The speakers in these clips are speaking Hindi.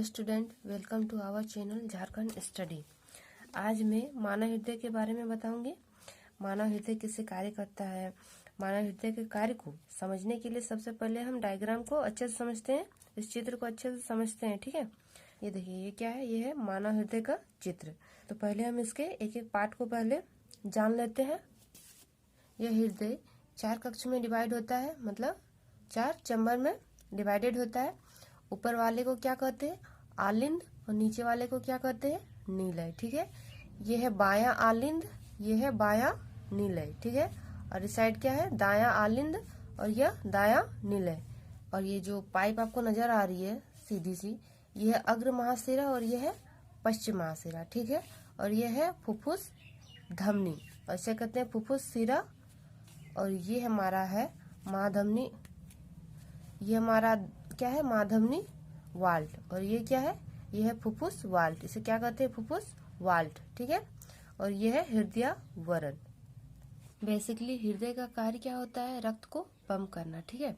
Hello student, welcome to our channel Jharkhand study. आज मैं मानव हृदय के बारे में बताऊंगी। मानव हृदय किससे कार्य करता है। मानव हृदय के कार्य को समझने के लिए सबसे पहले हम डायग्राम को अच्छे से समझते हैं, इस चित्र को अच्छे से समझते हैं। ठीक है, ये देखिए, ये क्या है, ये है मानव हृदय का चित्र। तो पहले हम इसके एक एक पार्ट को पहले जान लेते हैं। यह हृदय 4 कक्ष में डिवाइड होता है, मतलब 4 चैम्बर में डिवाइडेड होता है। ऊपर वाले को क्या कहते हैं, आलिंद, और नीचे वाले को क्या कहते हैं, नीलय। ठीक है, ये है बायां आलिंद, ये है बायां नीलय। ठीक है, और इस साइड क्या है, दायां आलिंद और यह दायां नीलय। और ये जो पाइप आपको नजर आ रही है सीधी सी, ये है अग्र महाशिरा और ये है पश्चिम महाशिरा। ठीक है, और ये है फुफ्फुस धमनी, और इसे कहते हैं फुफ्फुस शिरा। और ये हमारा है महाधमनी, ये हमारा क्या है, महाधमनी वाल्ट। और ये क्या है, ये है फुफ्फुस वाल्ट, इसे क्या कहते हैं, फुफ्फुस वाल्ट। ठीक है, और ये है हृदय वरण। बेसिकली हृदय का कार्य क्या होता है, रक्त को पंप करना। ठीक है,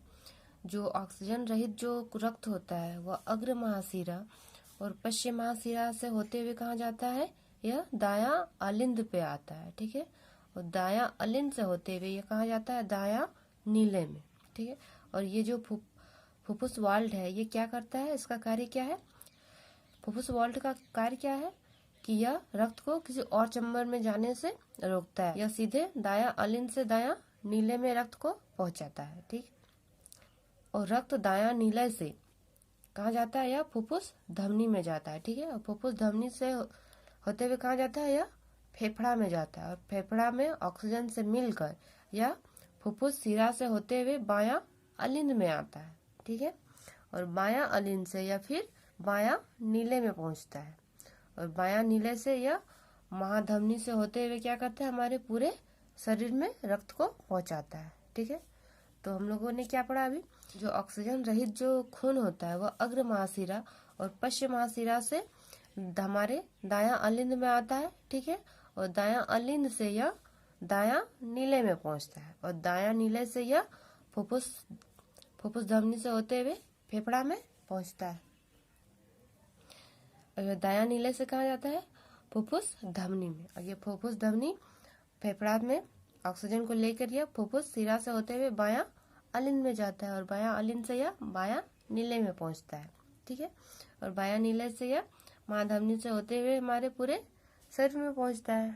जो ऑक्सीजन रहित जो रक्त होता है वह अग्र महाशिरा और पश्चिम महाशिरा से होते हुए कहाँ जाता है, यह दायां अलिंद पे आता है। ठीक है, और दायां अलिंद से होते हुए यह कहाँ जाता है, दायां नीले में। ठीक है, और ये जो फुफ्फुस वाल्ट है, ये क्या करता है, इसका कार्य क्या है, फुफ्फुस वाल्ट का कार्य क्या है कि यह रक्त को किसी और चैम्बर में जाने से रोकता है। यह सीधे दायां अलिंद से दायां नीले में रक्त को पहुंचाता है। ठीक, और रक्त दायां नीले से कहाँ जाता है, यह फुफ्फुस धमनी में जाता है। ठीक है, और फुफ्फुस धमनी से होते हुए कहाँ जाता है, यह फेफड़ा में जाता है, और फेफड़ा में ऑक्सीजन से मिलकर यह फुफ्फुस शिरा से होते हुए बायां अलिंद में आता है। ठीक है, और बायां अलिंद से यह फिर बायां नीले में पहुंचता है, और बायां नीले से यह महाधमनी से होते हुए क्या करता है, हमारे पूरे शरीर में रक्त को पहुंचाता है। ठीक है, तो हम लोगों ने क्या पढ़ा अभी, जो ऑक्सीजन रहित जो खून होता है वह अग्र महाशिरा और पश्चिम महाशिरा से हमारे दायां अलिंद में आता है। ठीक है, और दायां अलिंद से यह दायां नीले में पहुंचता है, और दायां नीले से यह फुफ्फुस धमनी से होते हुए फेफड़ा में पहुंचता है। और दायां नीले से कहाँ जाता है, फुफ्फुस धमनी में, और ये फुफ्फुस धमनी फेफड़ा में ऑक्सीजन को लेकर यह फुफ्फुस शिरा से होते हुए बायां अलिंद में जाता है, और बायां अलिंद से यह बायां नीले में पहुंचता है। ठीक है, और बायां नीले से यह महाधमनी से होते हुए हमारे पूरे शरीर में पहुंचता है।